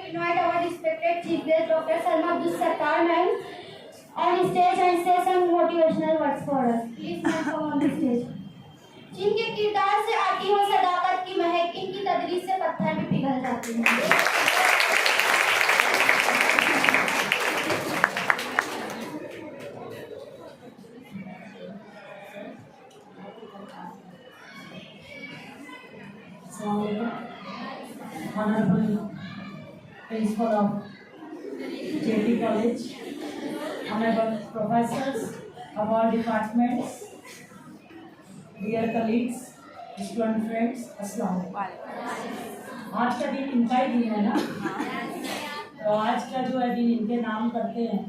invite our respected Chief Guest Dr. Salma Abdul Sattar ma'am on stage and say some motivational words for us. Please ma'am come on the stage. जिनके किरदार से आती हो सदाकत की महक, इनकी तदरीस से पत्थर भी पिघल जाते हैं। Honorable Principal of JT College, Honorable Professors of all departments, dear colleagues, student friends, अस्सलाम वालेकुम। आज का दिन इनका ही दिन है ना, तो आज का जो है दिन इनके नाम करते हैं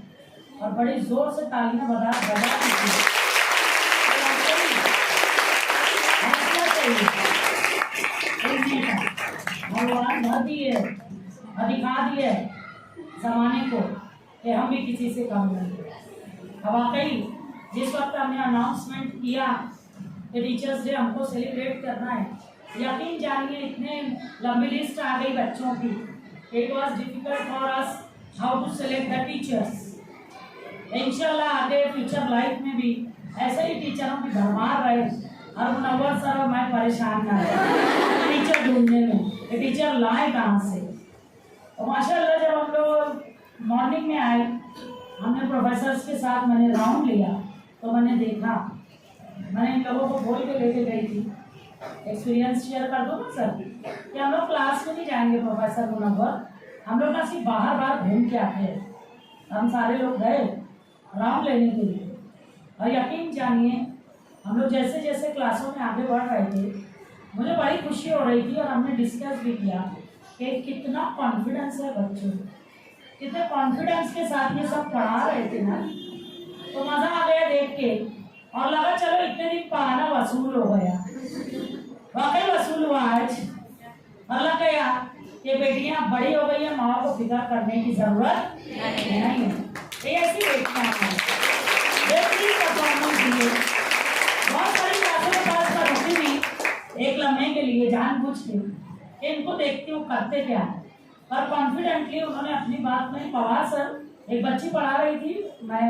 और बड़ी जोर से तालियां बजा दीजिए। भगवान भर दिए और दिखा दिए ज़माने को कि हम भी किसी से कम नहीं। अब वाकई जिस वक्त हमने अनाउंसमेंट किया कि टीचर्स डे हमको सेलिब्रेट करना है, यकीन जानिए इतने लंबी लिस्ट आ गई बच्चों की। It was difficult for us how to select the teachers. इंशाल्लाह आगे फ्यूचर लाइफ में भी ऐसे ही टीचरों की भरमार रहे और मुनव्वर सर और मैं परेशान ना रहे टीचर ढूंढने में, ये टीचर लाए कहाँ से। तो माशाल्लाह जब हम लोग मॉर्निंग में आए, हमने प्रोफेसर्स के साथ मैंने राउंड लिया तो मैंने देखा, मैंने इन लोगों को बोल के लेके गई थी, एक्सपीरियंस शेयर कर दो ना सर कि हम लोग क्लास में नहीं जाएंगे प्रोफेसर मुनव्वर, हम लोग ना सिर्फ बाहर बाहर घूम के आते हैं। हम सारे लोग गए राउंड लेने के लिए और यकीन जानिए हम लोग जैसे जैसे क्लासों में आगे बढ़ रहे थे, मुझे बड़ी खुशी हो रही थी और हमने डिस्कस भी किया कि कितना कॉन्फिडेंस है बच्चों, कितने कॉन्फिडेंस के साथ ये सब पढ़ा रहे थे ना, तो मज़ा आ गया देख के और लगा चलो इतने दिन पढ़ाना वसूल हो गया। वाकई वसूल हुआ आज। अल्लाह कहा कि बेटियां बड़ी हो गई है, माँ को फिक्र करने की जरूरत नहीं है। ये ऐसी बेटियां हैं, परफॉर्मेंस दिए, बहुत सारी क्लासों में पास कर होती थी एक लम्हे के लिए जानबूझ के इनको देखती हूँ करते क्या है, और कॉन्फिडेंटली उन्होंने अपनी बात में पवार सर एक बच्ची पढ़ा रही थी, मैं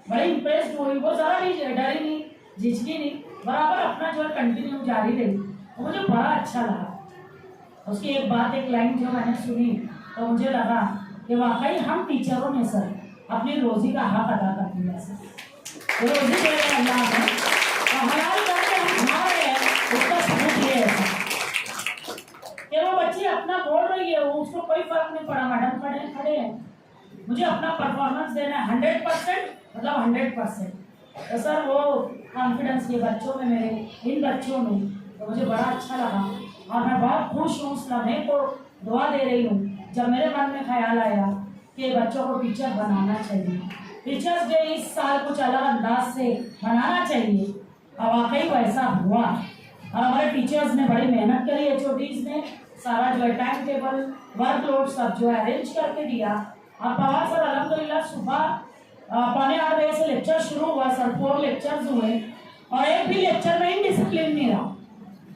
बड़ी इम्प्रेस्ड हुई। वो ज़रा भी डरी नहीं, झिझकी नहीं, बराबर अपना जो है कंटिन्यू जारी रही, तो मुझे बड़ा अच्छा लगा। उसकी एक बात, एक लाइन जो मैंने सुनी तो मुझे लगा कि वाकई हम टीचरों ने सर अपनी रोज़ी का हक अदा कर दिया सर। रोज़ी दे रहे अल्लाह ने और हलाल करके हम हमारे हैं, उसका सबूत ये है कि वो बच्ची अपना बोल रही है, वो उसको कोई फर्क नहीं पड़ा, मैडम खड़े हैं, मुझे अपना परफॉर्मेंस देना है 100%, मतलब 100%। तो सर वो कॉन्फिडेंस ये बच्चों में, मेरे इन बच्चों में, तो मुझे बड़ा अच्छा लगा और मैं बहुत खुश हूँ। उस लम्हे को दुआ दे रही हूँ जब मेरे मन में ख्याल आया कि बच्चों को टीचर बनाना चाहिए, टीचर्स डे इस साल कुछ अलग अंदाज से मनाना चाहिए, और वाकई वैसा हुआ। और हमारे टीचर्स ने बड़ी मेहनत करी, HODs ने सारा जो है टाइम टेबल वर्कलोड सब जो है अरेंज करके दिया। और पवार सर अल्हम्दुलिल्लाह सुबह 7:45 बजे से लेक्चर शुरू हुआ सर, 4 लेक्चर्स हुए और एक भी लेक्चर में इनडिसिप्लिन नहीं रहा,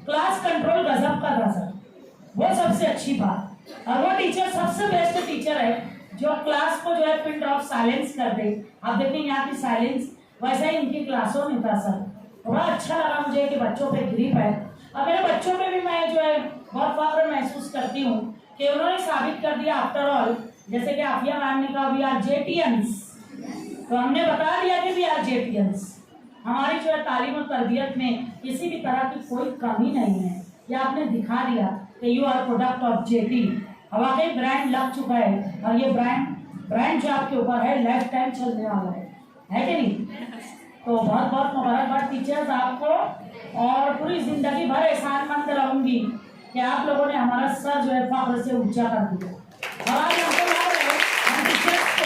क्लास कंट्रोल गजब का था सर, वो सबसे अच्छी बात। और वो टीचर सबसे बेस्ट टीचर है जो क्लास को जो है पिन ड्रॉप साइलेंस कर दे। आप देखें यहाँ की साइलेंस वैसे ही इनकी क्लासों में था सर। बड़ा अच्छा लगा मुझे कि बच्चों पे ग्रिप है, और मेरे बच्चों पे भी मैं जो है बहुत फख्र महसूस करती हूँ कि उन्होंने साबित कर दिया आफ्टर ऑल, जैसे कि आफिया मैम ने कहा वी आर जेटियंस, तो हमने बता दिया कि वी आर जेटियंस। हमारी जो है तालीम और तरबियत में किसी भी तरह की कोई कमी नहीं है, ये आपने दिखा दिया कि you are product of JT. अब वाकई ब्रांड लग चुका है और ये ब्रांड जो आपके ऊपर है लाइफ टाइम चलने वाला है कि नहीं। तो बहुत बहुत मुबारकबाद टीचर्स आपको, और पूरी जिंदगी भर एहसानमंद रहूंगी कि आप लोगों ने हमारा सर जो है फख्र से ऊंचा कर दिया। और आज हमको लग रहा है हम टीचर्स को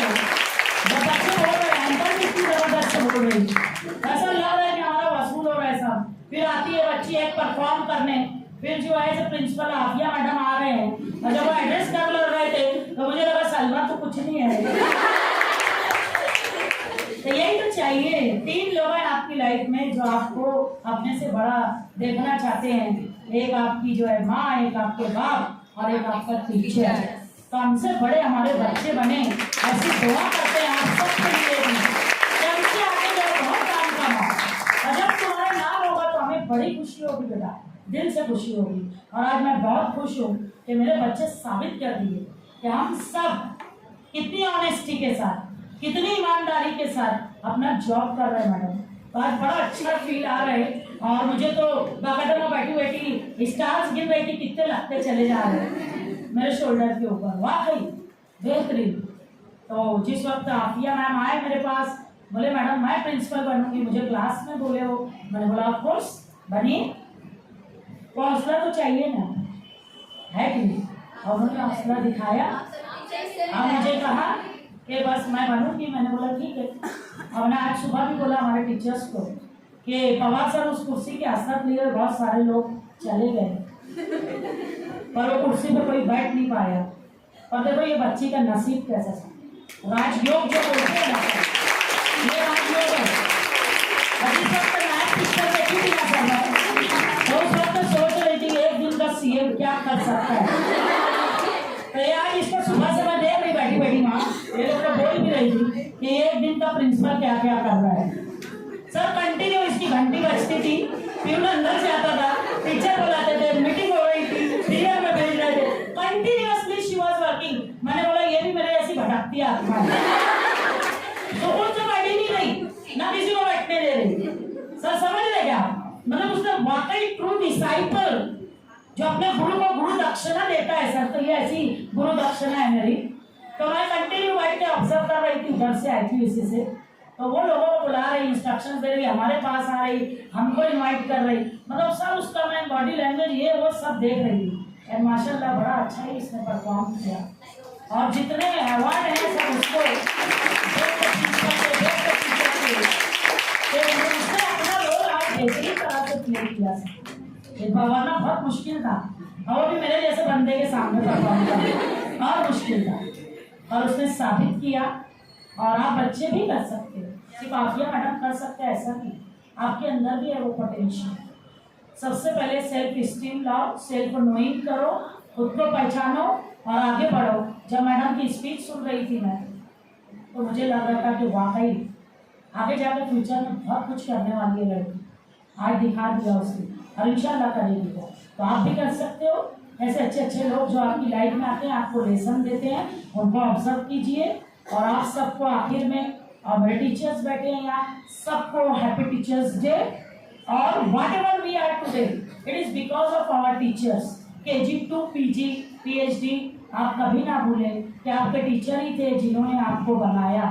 जब बच्चे बोल रहे हैं अंकल कितनी जबरदस्त बोल रही, ऐसा लग रहा है कि हमारा वसूल हो रहा है सब। फिर आती है बच्ची एक परफॉर्म करने, फिर जो है जो प्रिंसिपल आफिया मैडम आ रहे हैं और जब वो एड्रेस कर रहे थे तो मुझे लगा सलमा तो कुछ नहीं है। तो यही तो चाहिए, 3 लोग हैं आपकी लाइफ में जो आपको अपने से बड़ा देखना चाहते हैं, एक आपकी जो है माँ, एक आपके बाप और एक आपका टीचर। तो हमसे बड़े हमारे बच्चे बने, ऐसी दुआ करते हैं आप सबके लिए भी कि हमसे आगे जाओ, बहुत काम कमाओ, और जब तुम्हारा नाम होगा तो हमें बड़ी खुशी होगी बेटा, दिल से खुशी होगी। और आज मैं बहुत खुश हूँ कि मेरे बच्चे साबित कर दिए कि हम सब कितनी ऑनेस्टी के साथ, कितनी ईमानदारी के साथ अपना जॉब कर रहे हैं मैडम। तो आज बड़ा अच्छा फील आ रहा है, और मुझे तो बाकायदा मैं बैठी बैठी स्टार्स गिन रही थी, कितने लगते चले जा रहे हैं मेरे शोल्डर के ऊपर, वाकई बेहतरीन। तो जिस वक्त आफिया मैम आए मेरे पास, बोले मैडम मैं प्रिंसिपल बनूंगी, मुझे क्लास में बोले हो, मैंने बोला ऑफ कोर्स बनिए, हौसला तो चाहिए ना, है कि नहीं? और उन्होंने हौसला दिखाया, अब मुझे कहा कि बस मैं बनूंगी, मैंने बोला ठीक है। और मैंने आज सुबह भी बोला हमारे टीचर्स को कि पवार सर उस कुर्सी के आसपास लिए बहुत सारे लोग चले गए, पर वो कुर्सी पर कोई बैठ नहीं पाया। और देखो ये बच्ची का नसीब कैसा था, राजयोग जो बोलते हैं ना, ये राजयोग है। अभी वक्त नया पिक्चर देखी थी ना सर मैं, तो उस वक्त सोच रही थी एक दिन का सीएम क्या कर सकता है। तो यार इसको सुबह से मैं देख रही बैठी बैठी माँ, ये लोग तो बोल भी रही थी कि एक दिन का प्रिंसिपल क्या क्या कर रहा है। सर कंटिन्यू इसकी घंटी बजती थी, प्यून अंदर से आता था, टीचर बुलाते थे, मीटिंग हो रही थी, सीरियल में भेज रहे थे, कंटिन्यूअसली शी वाज वर्किंग। मैंने बोला ये भी मेरे ऐसी भटकती आत्मा है, तो वो तो बैठी नहीं रही ना किसी को बैठने दे रही। सर समझ रहे क्या, मतलब उसने वाकई ट्रू डिसाइपल जो अपने गुरु को गुरु दक्षिणा देता है सर, तो ये ऐसी गुरु दक्षिणा है मेरी। तो मैं कंटिन्यू बैठ के ऑब्जर्व कर रही थी, उधर से आई थी इसी से, तो वो लोगों को बुला रही, इंस्ट्रक्शंस दे रही, हमारे पास आ रही, हमको इनवाइट कर रही, मतलब सब उसका मैं बॉडी लैंग्वेज ये वो सब देख रही थी। एंड माशाल्लाह बड़ा अच्छा ही इसने परफॉर्म किया, और जितने अवार्ड हैं सब उसको उसने अपना रोल आज बेहतरीन तरह से प्ले किया। वरना बहुत मुश्किल था, और वो भी मेरे जैसे बंदे के सामने परफॉर्म करना और मुश्किल था, और उसने साबित किया। और आप बच्चे भी कर सकते हो, सिर्फ आफिया मैडम कर सकते हैं ऐसा नहीं, आपके अंदर भी है वो पोटेंशियल। सबसे पहले सेल्फ स्टीम लाओ, सेल्फ नोइंग करो, खुद को पहचानो और आगे बढ़ो। जब मैडम की स्पीच सुन रही थी मैं, तो मुझे लग रहा था कि वाकई आगे जाकर फ्यूचर में बहुत कुछ करने वाली है लड़की, आज दिखा दिया उसने, और इंशाल्लाह करेगी वो। तो आप भी कर सकते हो, ऐसे अच्छे अच्छे लोग जो आपकी लाइफ में आते हैं, आपको लेसन देते हैं, उनको ऑब्जर्व कीजिए। और आप सबको आखिर में, और मेरे टीचर्स बैठे हैं यहाँ, सबको हैप्पी टीचर्स डे। और whatever we are today, it is because of our teachers. KG to PG PhD, आप कभी ना भूलें कि आपके टीचर ही थे जिन्होंने आपको बनाया,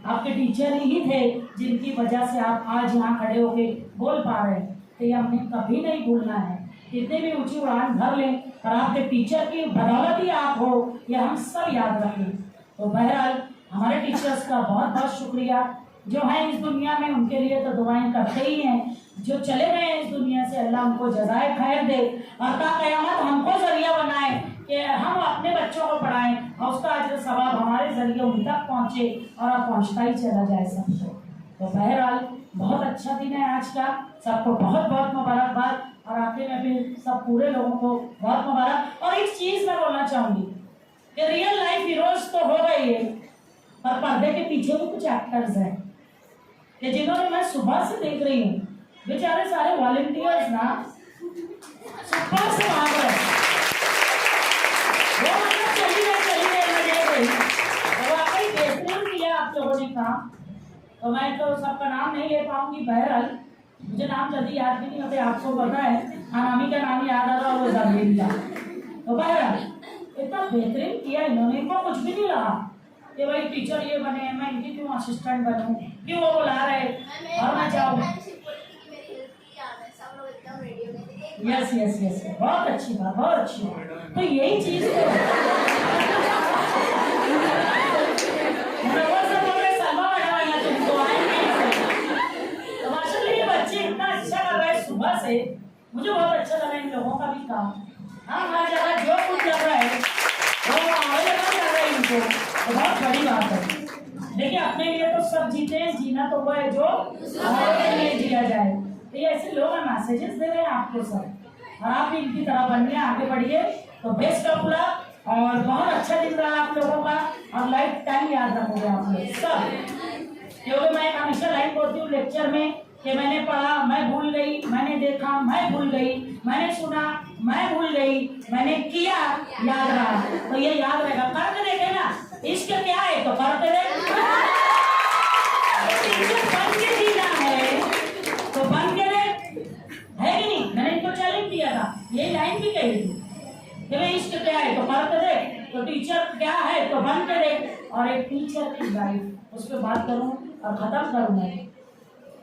आपके टीचर ही थे जिनकी वजह से आप आज यहाँ खड़े होके बोल पा रहे हैं। तो ये हमें कभी नहीं भूलना है, कितने भी ऊंची उड़ान भर लें, और आपके टीचर की बदौलत ही आप हो, ये हम सब याद रखें। तो बहरहाल हमारे टीचर्स का बहुत बहुत शुक्रिया, जो हैं इस दुनिया में उनके लिए तो दुआएं करते ही हैं, जो चले गए हैं इस दुनिया से अल्लाह उनको जज़ाए खैर दे, और ता क़यामत हमको जरिया बनाए कि हम अपने बच्चों को पढ़ाएं, और उसका अजर सवाब हमारे जरिए उन तक पहुँचे, और अब पहुँचता ही चला जाए सबको। तो बहरहाल बहुत अच्छा दिन है आज का, सबको बहुत बहुत मुबारकबाद, और आखिर में भी सब पूरे लोगों को बहुत मुबारक। और एक चीज़ मैं बोलना चाहूँगी कि रियल लाइफ हीरोज तो हो गई है, पर पर्दे के पीछे भी कुछ एक्टर्स हैं कि जिन्होंने मैं सुबह से देख रही हूँ, बेचारे सारे वॉलंटियर्स ना सुबह से भाग रहे हैं, वो मतलब चली गई मैं देख रही, तो वाकई बेहतरीन किया आप लोगों ने काम। तो मैं तो सबका नाम नहीं ले पाऊंगी, बहरहाल मुझे नाम जल्दी याद भी नहीं होते, आपको पता है, अनामी का नाम याद आ रहा वो जमीन का। तो बहरहाल इतना बेहतरीन किया इन्होंने, इनको कुछ भी नहीं लगा कि भाई टीचर ये बने, मैं इनकी क्यों असिस्टेंट बनूं, क्यों वो बुला रहे और मैं जाऊँ। यस यस यस, बहुत अच्छी बात, बहुत अच्छी बात। तो यही चीज़ तो सलमा मैडम आई तुमको आए, तो माशाल्लाह ये बच्चे इतना अच्छा कर रहे हैं सुबह से, मुझे बहुत अच्छा लगा इन लोगों का भी काम। हाँ हर जगह जो कुछ लग रहा है वो अवेलेबल कर रहे हैं इनको, तो बहुत बड़ी बात है। देखिए अपने लिए तो सब जीते हैं, जीना तो वो है जो हमारे लिए जिया जाए। तो ये ऐसे लोग मैसेजेस दे रहे हैं आपको सब, और आप भी इनकी तरह बनने आगे बढ़िए। तो बेस्ट ऑफ लक, और बहुत अच्छा दिन रहा आप लोगों का और लाइफ टाइम याद रखोगे आप लोग सब, क्योंकि मैं हमेशा लाइन बोलती हूँ लेक्चर में कि मैंने पढ़ा मैं भूल गई, मैंने देखा मैं भूल गई, मैंने सुना मैं भूल गई, मैंने किया याद रहा। तो ये याद रहेगा, करके देखे ना, इश्क क्या है तो करके देख, बन के जीना है तो बन के देख, है कि नहीं? मैंने इनको चैलेंज दिया था, ये लाइन भी कही थी कि भाई इश्क क्या है तो करके देख, तो टीचर क्या है तो बन के देख। और एक टीचर की लाइफ उस पर बात करूं और खत्म करूं मैं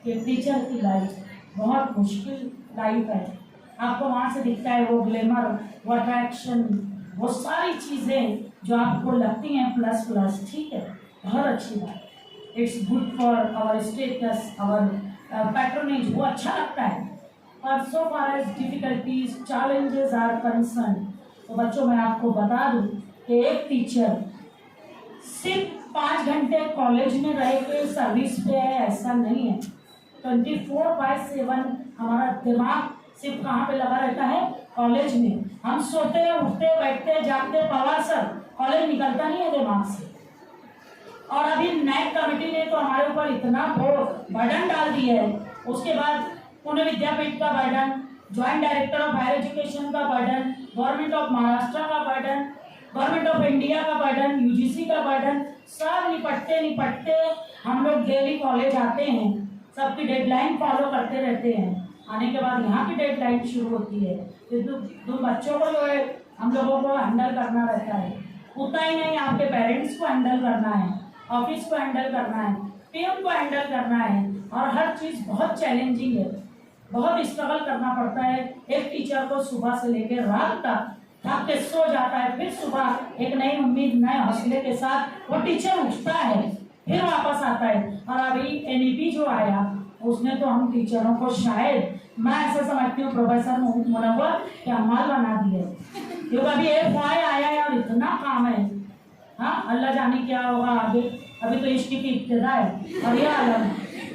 कि टीचर की लाइफ बहुत मुश्किल लाइफ है। आपको वहाँ से दिखता है वो ग्लैमर, वो अट्रैक्शन, वो सारी चीज़ें जो आपको लगती हैं प्लस प्लस, ठीक है, बहुत अच्छी बात, it's good for our status, our patronage, वो अच्छा लगता है। और so far as difficulties challenges are concern, तो बच्चों मैं आपको बता दूं कि एक टीचर सिर्फ 5 घंटे कॉलेज में रह के सर्विस पे है ऐसा नहीं है। 24/7 हमारा दिमाग सिर्फ कहाँ पे लगा रहता है? कॉलेज में। हम सोते उठते बैठते जागते पवार सर, कॉलेज निकलता नहीं है दिमाग से। और अभी नैक कमेटी ने तो हमारे ऊपर इतना बर्डन डाल दिया है, उसके बाद पुणे विद्यापीठ का burden, joint director of higher education का बर्डन, गवर्नमेंट ऑफ महाराष्ट्र का बर्डन, गवर्नमेंट ऑफ इंडिया का बर्डन, यूजीसी का बर्डन, सब निपटते निपटते हम लोग डेली कॉलेज आते हैं, सबकी डेडलाइन फॉलो करते रहते हैं। आने के बाद यहाँ की डेडलाइन शुरू होती है, फिर दो बच्चों को जो है हम लोगों को हैंडल करना रहता है। उतना ही नहीं, आपके पेरेंट्स को हैंडल करना है, ऑफिस को हैंडल करना है, पीएम को हैंडल करना है, और हर चीज़ बहुत चैलेंजिंग है, बहुत स्ट्रगल करना पड़ता है। एक टीचर को सुबह से लेकर रात तक थक के सो जाता है, फिर सुबह एक नई उम्मीद नए हौसले के साथ वो टीचर उठता है, फिर वापस आता है। और अभी एनईपी जो आया उसने तो हम टीचरों को शायद, मैं ऐसा समझती हूँ प्रोफेसर मुनव्वर के अमाल बना दिए, क्योंकि अभी FY आया है और इतना काम है। हाँ, अल्लाह जाने क्या होगा आगे, अभी तो इश्क की इब्तिदा है। और यह आलम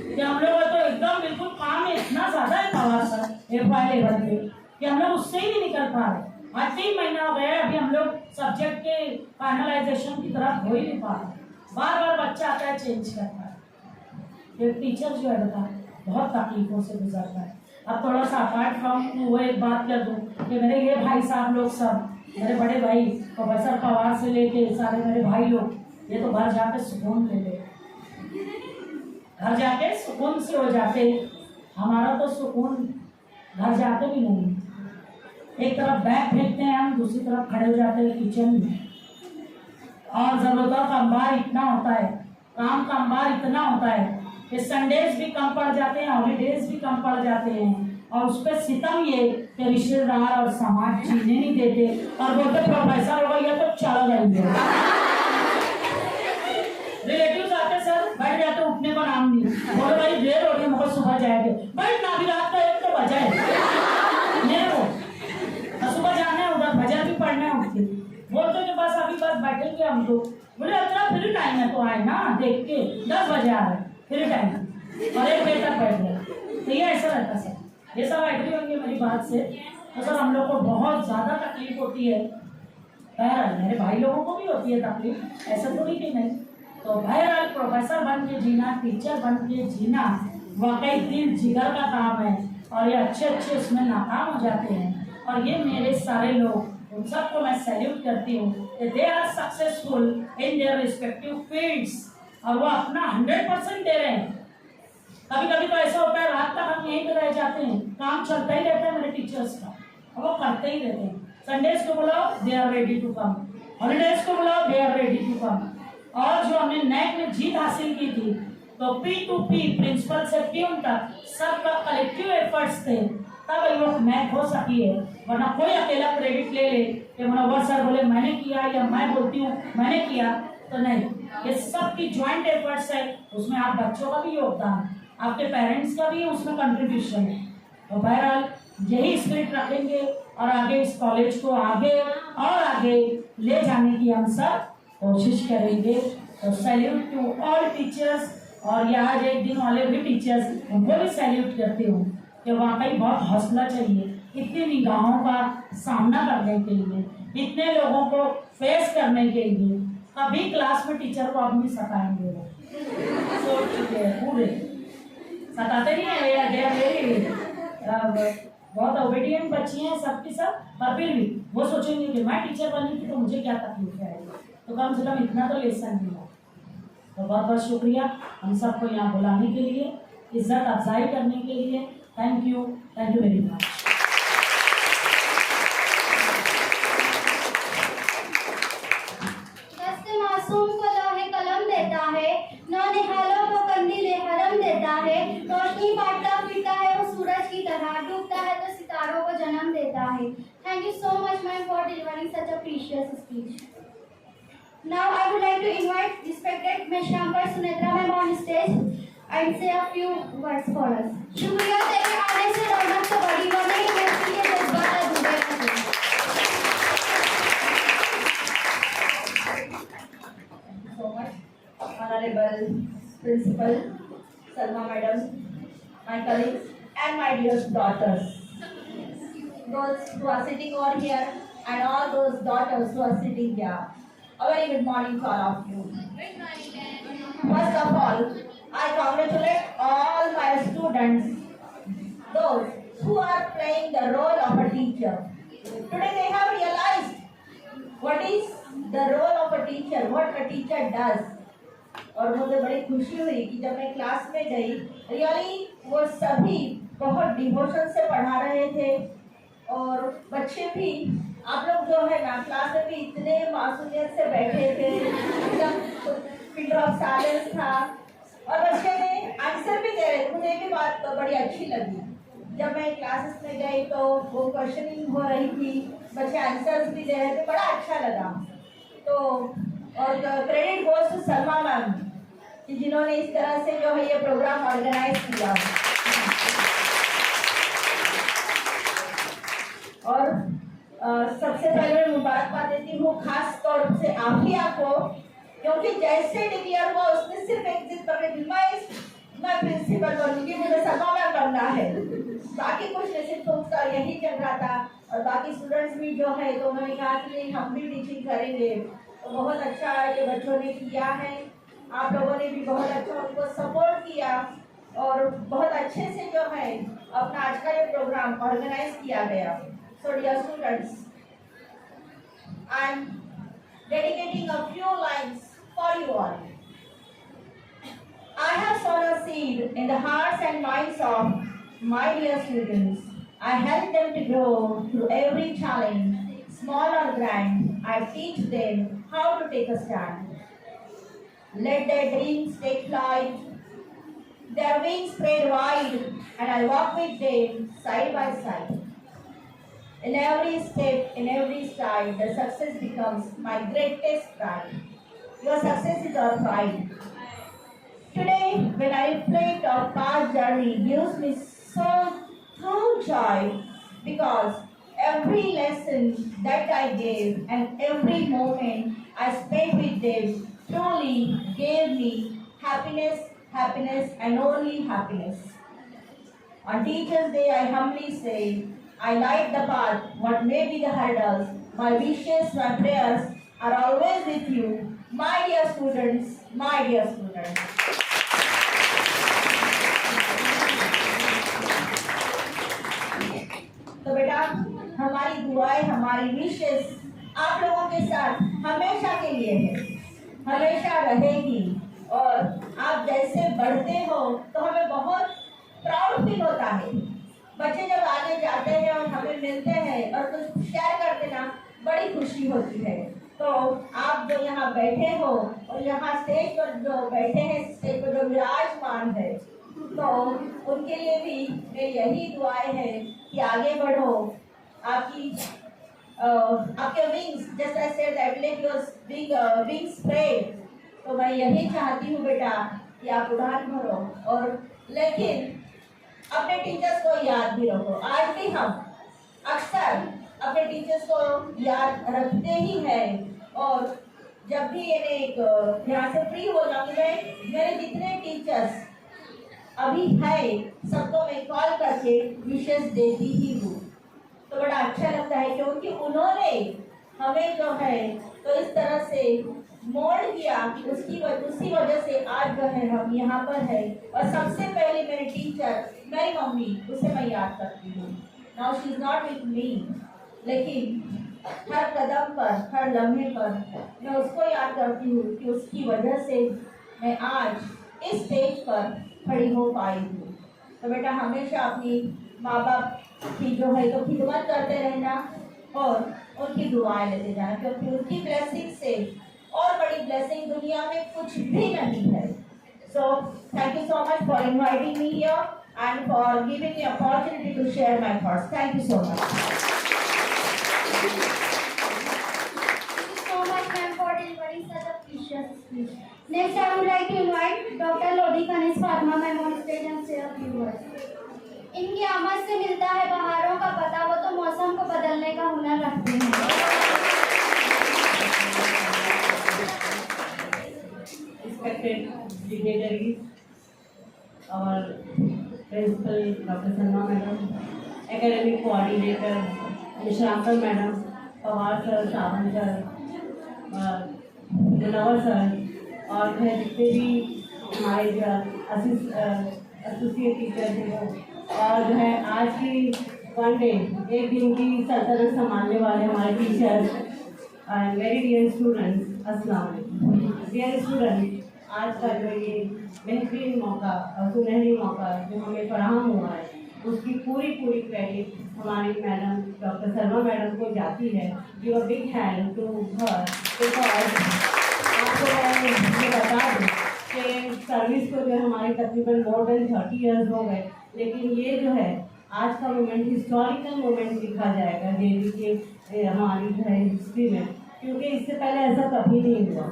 कि हम लोग तो एकदम बिल्कुल काम में इतना ज़्यादा है पावर सर FY लेवल पे कि हम लोग उससे ही नहीं निकल पा रहे। आज 3 महीना हो गया है, अभी हम लोग सब्जेक्ट के फाइनलाइजेशन की तरफ हो ही नहीं पा रहे, बार बार बच्चा आता है चेंज करता है। एक टीचर जो है बेटा बहुत तकलीफों से गुजरता है। अब थोड़ा सा अपार्ट फ्रॉम वो एक बात कर दूँ कि मेरे ये भाई साहब लोग सब, मेरे बड़े भाई प्रोफेसर पवार से लेके सारे मेरे भाई लोग, ये तो घर जाके सुकून ले ले, घर जाके सुकून से हो जाते। हमारा तो सुकून घर जाके भी नहीं, एक तरफ बैग फेंकते हैं हम, दूसरी तरफ खड़े हो जाते हैं किचन में। और ज़रूरतों का अंबार इतना होता है, काम का अंबार इतना होता है कि संडेज भी कम पड़ जाते हैं, हॉलीडेज भी कम पड़ जाते हैं। और उस पर सितम ये कि रिश्तेदार और समाज जीने नहीं देते, और बोलते प्रोफेसर हो गया तो चला जाएंगे। रिलेटिव्स आते सर, बैठ जाते, उठने का नाम नहीं, बोलो भाई देर हो रही है, सुबह जाएंगे, बैठ ना, अभी रात का 1 तो बजा है, सुबह जाना है, उधर भजन भी पढ़ना है, उठते बोलते कि बस अभी बस बैठेंगे हम तो। बोले अच्छा फ्री टाइम है तो आए ना, देख के 10 बजे आ रहे, फ्री टाइम और 1 बजे तक बैठ गए। तो ये ऐसा रहता सर, ये सब एग्री होंगे मेरी बात से। तो सर हम लोग को बहुत ज़्यादा तकलीफ होती है, बहरहाल मेरे भाई लोगों को भी होती है तकलीफ, ऐसा थोड़ी कि नहीं। तो बहरहाल प्रोफेसर बन के जीना, टीचर बन के जीना वाकई दिल जिगर का काम है, और ये अच्छे उसमें नाकाम हो जाते हैं। और ये मेरे सारे लोग, उन सबको मैं सैल्यूट करती हूँ कि they are successful in their respective fields, और वो अपना 100% दे रहे हैं। कभी कभी तो ऐसा होता है रात तक हम यहीं पे रह जाते हैं, काम चलता ही रहता है मेरे टीचर्स का, और वो करते ही रहते हैं। संडेज को बुलाओ they are ready to come, holidays को बुलाओ they are ready to come. और जो हमने नैक में जीत हासिल की थी, तो P2P प्रिंसिपल से प्यून तक सबका कलेक्टिव एफर्ट्स थे, तब ये लोग नैक हो सकी है। वरना कोई अकेला क्रेडिट ले ले कि मुनव्वर सर बोले मैंने किया, या मैं बोलती हूँ मैंने किया, तो नहीं, ये सबकी ज्वाइंट एफर्ट्स है। उसमें आप बच्चों का भी योगदान, आपके पेरेंट्स का भी उसमें कंट्रीब्यूशन है। तो बहरहाल यही स्पिरिट रखेंगे और आगे इस कॉलेज को आगे और आगे ले जाने की हम सब कोशिश करेंगे। तो सैल्यूट टू ऑल टीचर्स, और यहाँ आज एक दिन वाले भी टीचर्स, उनको भी सैल्यूट करती हूँ कि वाकई बहुत हौसला चाहिए। इतनी निगाहों का सामना करने के लिए, इतने लोगों को फेस करने के लिए कभी क्लास में टीचर को आप नहीं सताएंगे। वो सोच चुके हैं पूरे, सताते नहीं है। दे आर वेरी बहुत ओबीडियंट बच्ची हैं सबकी सब, पर फिर भी वो सोचेंगे कि मैं टीचर बनी थी तो मुझे क्या तकलीफ है, तो कम से कम इतना तो लेसन मिला। तो बहुत बहुत शुक्रिया हम सबको यहाँ बुलाने के लिए, इज्जत अफजाई करने के लिए। Thank you very much. दस्ते मासूम को लोहे कलम देता है, नौनिहालों को कंदीले हरम देता है, रोशनी बांटता फिरता है वो सूरज की तरह, डूबता है तो सितारों को जन्म देता है। Thank you so much ma'am for delivering such a precious speech. Now I would like to invite respected Ms. Shankar Sunetra ma'am on stage and say a few words for us. शुक्रिया तेरे आने से रौनक तो बड़ी बने, व्यक्ति के जज्बात अधूरे रहे। So much, Honorable Principal Salma Madam, my colleagues and my dear daughters, those who are sitting over here and all those daughters who are sitting here. A very good morning to all of you. First of all, I congratulate all my students, those who are playing the role of a teacher. Today they have realized what is the role of a teacher, what a teacher does. और मुझे बड़ी खुशी हुई कि जब मैं class में गई, रियली वो सभी बहुत डिवोशन से पढ़ा रहे थे और बच्चे भी, आप लोग जो है ना क्लास में भी इतने मासूमियत से बैठे थे, एकदम पिन ऑफ साइलेंस था और बच्चे ने आंसर भी दे रहे थे। मुझे भी बात बड़ी अच्छी लगी। जब मैं क्लासेस में गई तो वो क्वेश्चनिंग हो रही थी, बच्चे आंसर्स भी दे रहे थे, बड़ा अच्छा लगा। तो और credit goes to Salma ma'am कि जिन्होंने इस तरह से जो है ये प्रोग्राम ऑर्गेनाइज किया। और सबसे पहले मैं मुबारकबाद देती हूँ खास तौर से आफिया को, क्योंकि जैसे डिक्लेयर हुआ उसने सिर्फ एक जिद पकड़ी थी, मैं प्रिंसिपल बनूंगी, मुझे सलमा मैम बनना है। बाकी कुछ नहीं, सिर्फ उसका यही चल रहा था। और बाकी स्टूडेंट्स भी जो है तो उन्होंने कहा कि नहीं हम भी टीचिंग करेंगे। तो बहुत अच्छा है कि बच्चों ने किया है, आप लोगों ने भी बहुत अच्छा उनको सपोर्ट किया और बहुत अच्छे से जो है अपना आज का ये प्रोग्राम ऑर्गेनाइज किया गया। So dear students, I am dedicating a few lines for you all. I have sown a seed in the hearts and minds of my dear students. I help them to grow through every challenge, small or grand. I teach them how to take a stand. Let their dreams take flight, their wings spread wide, and I walk with them side by side. In every step, in every stride, the success becomes my greatest pride. Your success is our pride. Today, when I reflect on past journey, gives me so true joy, because every lesson that I gave and every moment I spent with them truly gave me happiness, happiness and only happiness. On Teachers' Day, I humbly say, I light the path, what may be the hurdles. My wishes, my prayers are always with you, my dear students, my dear students. तो बेटा हमारी दुआएं, हमारी विशेष आप लोगों के साथ हमेशा के लिए है, हमेशा रहेगी। और आप जैसे बढ़ते हो तो हमें बहुत प्राउड फील होता है। बच्चे जब आगे जाते हैं और हमें मिलते हैं और कुछ शेयर करते ना, बड़ी खुशी होती है। तो आप जो यहाँ बैठे हो और यहाँ स्टेज पर जो बैठे हैं, स्टेज पर जो विराजमान है, तो उनके लिए भी मेरी यही दुआएं है कि आगे बढ़ो। आपके विंग्स, जैसे I said that let your wings spread. तो मैं यही चाहती हूँ बेटा कि आप उड़ान भरो, और लेकिन अपने टीचर्स को याद भी रखो। आज भी हम अक्सर अपने टीचर्स को याद रखते ही हैं, और जब भी यहाँ से फ्री हो जाऊंगी, मेरे जितने टीचर्स अभी है सबको मैं कॉल करके विशेष देती ही हूँ। तो बड़ा अच्छा लगता है क्योंकि उन्होंने हमें जो है तो इस तरह से मोल्ड किया कि उसी वजह से आज जो है हम यहाँ पर है। और सबसे पहले मेरी टीचर मेरी मम्मी, उसे मैं याद करती हूँ। Now she is not with me, लेकिन हर कदम पर, हर लम्हे पर मैं उसको याद करती हूँ कि उसकी वजह से मैं आज इस स्टेज पर खड़ी हो पाई हूँ। तो बेटा हमेशा अपनी माँ बाप की जो है तो खिदमत करते रहना और उनकी दुआएं लेते जाना, क्योंकि उनकी ब्लेसिंग से और बड़ी ब्लेसिंग दुनिया में कुछ भी नहीं है। So thank you so much for inviting me here and for giving me opportunity to share my thoughts. Thank you so much. So much, ma'am, for delivering such a precious speech. Next, I would like to invite Dr. Lodi Kanis Fatma ma'am on stage and say a few words. इनकी आमद से मिलता है बहारों का पता, वो तो मौसम को बदलने का हुनर रखते हैं। Respected dignitaries, our principal Dr. Salma madam, academic coordinator Ms. Ramkar madam, Pawar sir, Sawant sir, Munawwar sir और फिर जितने भी हमारे जो एसोसिएट टीचर थे वो, और जो है आज की वन डे एक दिन की सल्तनत संभालने वाले हमारे teachers and very dear students, अस्सलाम वालेकुम। डियर स्टूडेंट, आज का जो ये बेहतरीन मौका और सुनहरी मौका जो हमें फराहम हुआ है, उसकी पूरी क्रेडिट हमारी मैडम डॉक्टर सलमा मैडम को जाती है। Give a big hand to her, because आपको मैं ये बता दूँ कि सर्विस को जो हमारी तकरीबन मोर देन 30 ईयर्स हो गए, लेकिन ये जो है आज का मोमेंट हिस्टोरिकल मोमेंट लिखा जाएगा डेली के हमारी जो है हिस्ट्री में, क्योंकि इससे पहले ऐसा कभी नहीं हुआ।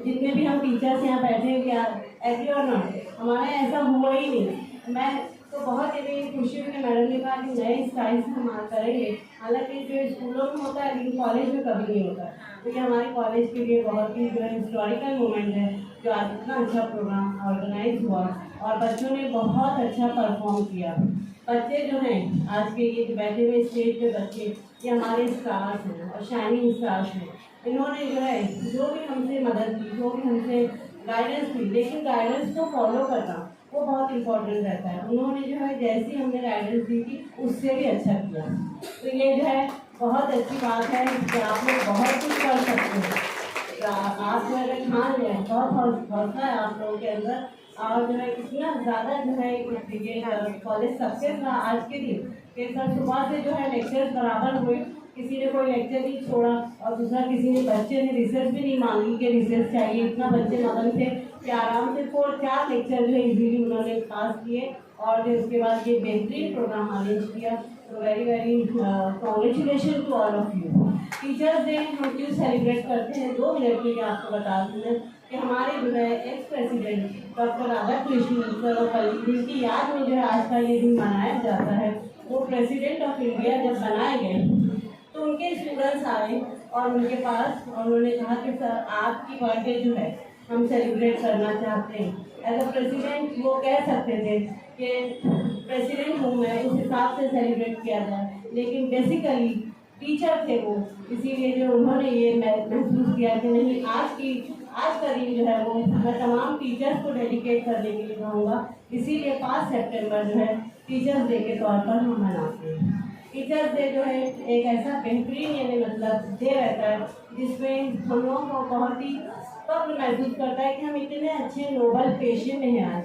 जितने भी हम टीचर्स यहाँ बैठे हैं, क्या एग्री और नॉट, हमारा ऐसा हुआ ही नहीं। मैं तो बहुत ही खुशी हुई कि मैडम ने कहा कि नए स्टाइल से हम करेंगे, हालांकि जो स्कूलों में होता है लेकिन कॉलेज में कभी नहीं होता। तो ये हमारे कॉलेज के लिए बहुत ही जो है हिस्टोरिकल मोमेंट है जो आज इतना अच्छा प्रोग्राम ऑर्गेनाइज हुआ और बच्चों ने बहुत अच्छा परफॉर्म किया। बच्चे जो हैं आज के ये बैठे हुए स्टेज पे बच्चे, ये हमारे स्टार्स हैं और शाइनिंग स्टार्स हैं। इन्होंने जो है जो भी हमसे मदद की, जो भी हमसे गाइडेंस दी, लेकिन गाइडेंस को फॉलो करना वो बहुत इम्पोर्टेंट रहता है। उन्होंने जो है जैसी हमने गाइडेंस दी थी उससे भी अच्छा किया। तो ये जो है बहुत अच्छी बात है कि आप लोग बहुत कुछ कर सकते हैं। आप जो अगर ठान लें, बहुत हौसला है आप लोगों के अंदर, और जो है इतना ज़्यादा जो है कॉलेज सक्सेस रहा आज के दिन कि सर सुबह से जो है लेक्चर्स बराबर हुए, किसी ने कोई लेक्चर नहीं छोड़ा और दूसरा किसी ने बच्चे ने रिसर्च भी नहीं मांगी कि रिसर्च चाहिए। इतना बच्चे मगन थे कि आराम से 4 लेक्चर जो है इजीली उन्होंने पास किए और फिर उसके बाद ये बेहतरीन प्रोग्राम अरेंज किया। तो very congratulation to all of you. Teachers day हम क्यों सेलिब्रेट करते हैं, 2 मिनट के लिए आपको बता दूँ मैं कि हमारे जो है ex president doctor Radhakrishnan sir जिनकी याद में जो है आज का ये दिन मनाया जाता है, वो प्रेसिडेंट ऑफ इंडिया जब बनाए गए तो उनके स्टूडेंट्स आए और उनके पास और उन्होंने कहा कि सर आपकी बर्थडे जो है हम सेलिब्रेट करना चाहते हैं। एज अ प्रेसिडेंट वो कह सकते थे कि प्रेसिडेंट हूँ मैं, उस हिसाब से सेलिब्रेट किया जाए, लेकिन बेसिकली टीचर थे वो, इसीलिए जो उन्होंने ये महसूस किया कि नहीं आज का दिन जो है वो मैं तमाम टीचर्स को डेडिकेट करने के लिए कहूँगा। इसीलिए 5 सितंबर जो है टीचर्स डे के तौर पर हम मनाते हैं। टीचर्स डे जो है एक ऐसा बेहतरीन यानी मतलब डे रहता है जिसमें हम लोगों को बहुत ही फख्र महसूस करता है कि हम इतने अच्छे नोबल पेशे में हैं। आज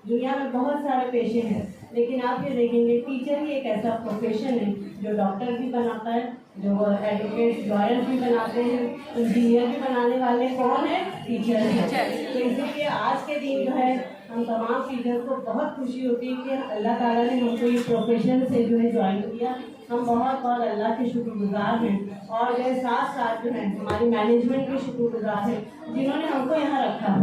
दुनिया में बहुत सारे पेशे हैं, लेकिन आप ये देखेंगे टीचर ही एक ऐसा प्रोफेशन है जो डॉक्टर भी बनाता है, जो एडवोकेट लॉयर भी बनाते हैं, इंजीनियर भी बनाने वाले कौन है, टीचर है। तो इसीलिए आज के दिन जो है हम तमाम टीचर्स को बहुत खुशी होती है कि अल्लाह ताला ने हमको ये प्रोफेशन से जो है ज्वाइन किया। हम बहुत अल्लाह के शुक्रगुजार हैं और जो साथ साथ जो है हमारी मैनेजमेंट के शुक्रगुजार हैं जिन्होंने हमको यहाँ रखा।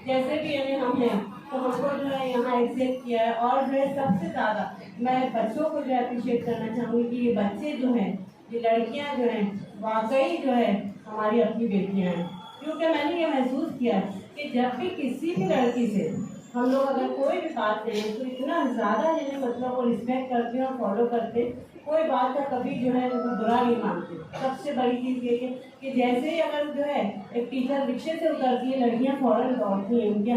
जैसे भी यानी हम हैं तो हमको जो है यहाँ एक्सेप्ट किया है। और जो है सबसे ज़्यादा मैं बच्चों को जो है अप्रिशिएट करना चाहूँगी कि ये बच्चे जो हैं, ये लड़कियाँ जो हैं वाकई जो है हमारी अपनी बेटियाँ हैं, क्योंकि मैंने ये महसूस किया कि जब भी किसी भी लड़की से हम लोग अगर कोई भी बात करें तो इतना ज़्यादा यानी मतलब वो रिस्पेक्ट करते हैं और फॉलो करते हैं। कोई बात का कभी जो है वो बुरा नहीं मानते। सबसे बड़ी चीज़ ये है कि जैसे ही अगर जो है एक टीचर रिक्शे से उतरती है, लड़कियां फौरन दौड़ती हैं, उनके